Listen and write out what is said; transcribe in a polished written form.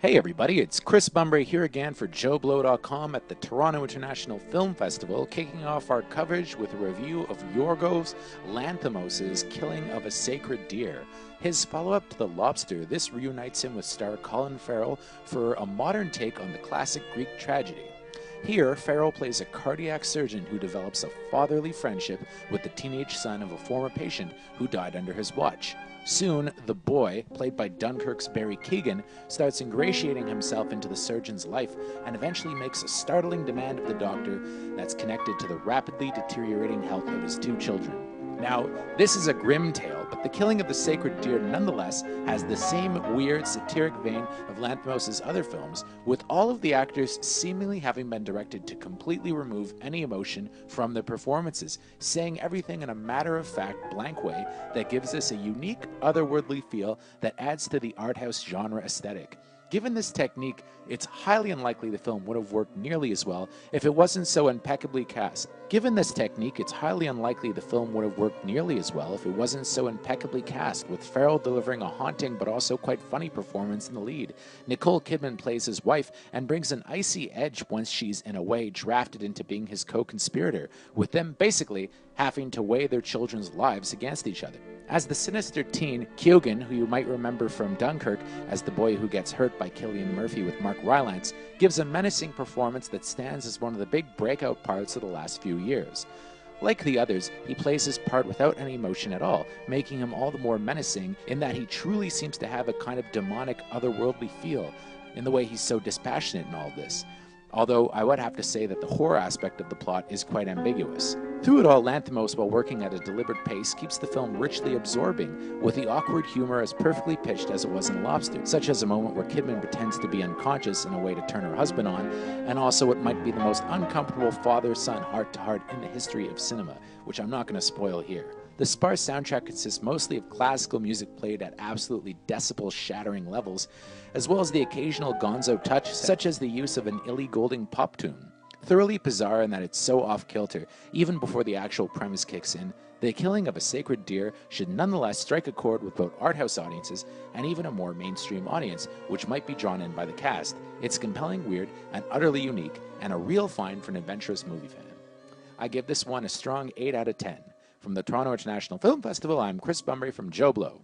Hey everybody, it's Chris Bumbray here again for JoeBlow.com at the Toronto International Film Festival, kicking off our coverage with a review of Yorgos Lanthimos' Killing of a Sacred Deer. His follow-up to The Lobster, this reunites him with star Colin Farrell for a modern take on the classic Greek tragedy. Here, Farrell plays a cardiac surgeon who develops a fatherly friendship with the teenage son of a former patient who died under his watch. Soon, the boy, played by Dunkirk's Barry Keoghan, starts ingratiating himself into the surgeon's life and eventually makes a startling demand of the doctor that's connected to the rapidly deteriorating health of his two children. Now, this is a grim tale, but The Killing of the Sacred Deer nonetheless has the same weird, satiric vein of Lanthimos' other films, with all of the actors seemingly having been directed to completely remove any emotion from their performances, saying everything in a matter-of-fact, blank way that gives us a unique, otherworldly feel that adds to the art house genre aesthetic. Given this technique, it's highly unlikely the film would have worked nearly as well if it wasn't so impeccably cast. With Farrell delivering a haunting but also quite funny performance in the lead. Nicole Kidman plays his wife and brings an icy edge once she's, in a way, drafted into being his co-conspirator, with them basically having to weigh their children's lives against each other. As the sinister teen, Keoghan, who you might remember from Dunkirk as the boy who gets hurt by Cillian Murphy with Mark Rylance, gives a menacing performance that stands as one of the big breakout parts of the last few years. Like the others, he plays his part without any emotion at all, making him all the more menacing in that he truly seems to have a kind of demonic, otherworldly feel, in the way he's so dispassionate in all this. Although I would have to say that the horror aspect of the plot is quite ambiguous. Through it all, Lanthimos, while working at a deliberate pace, keeps the film richly absorbing, with the awkward humor as perfectly pitched as it was in Lobster, such as a moment where Kidman pretends to be unconscious in a way to turn her husband on, and also what might be the most uncomfortable father-son heart-to-heart in the history of cinema, which I'm not going to spoil here. The sparse soundtrack consists mostly of classical music played at absolutely decibel-shattering levels, as well as the occasional gonzo touch, such as the use of an Ellie Goulding pop tune. Thoroughly bizarre in that it's so off-kilter, even before the actual premise kicks in, The Killing of a Sacred Deer should nonetheless strike a chord with both art house audiences and even a more mainstream audience, which might be drawn in by the cast. It's compelling, weird, and utterly unique, and a real find for an adventurous movie fan. I give this one a strong 8 out of 10. From the Toronto International Film Festival, I'm Chris Bumbray from Joe Blow.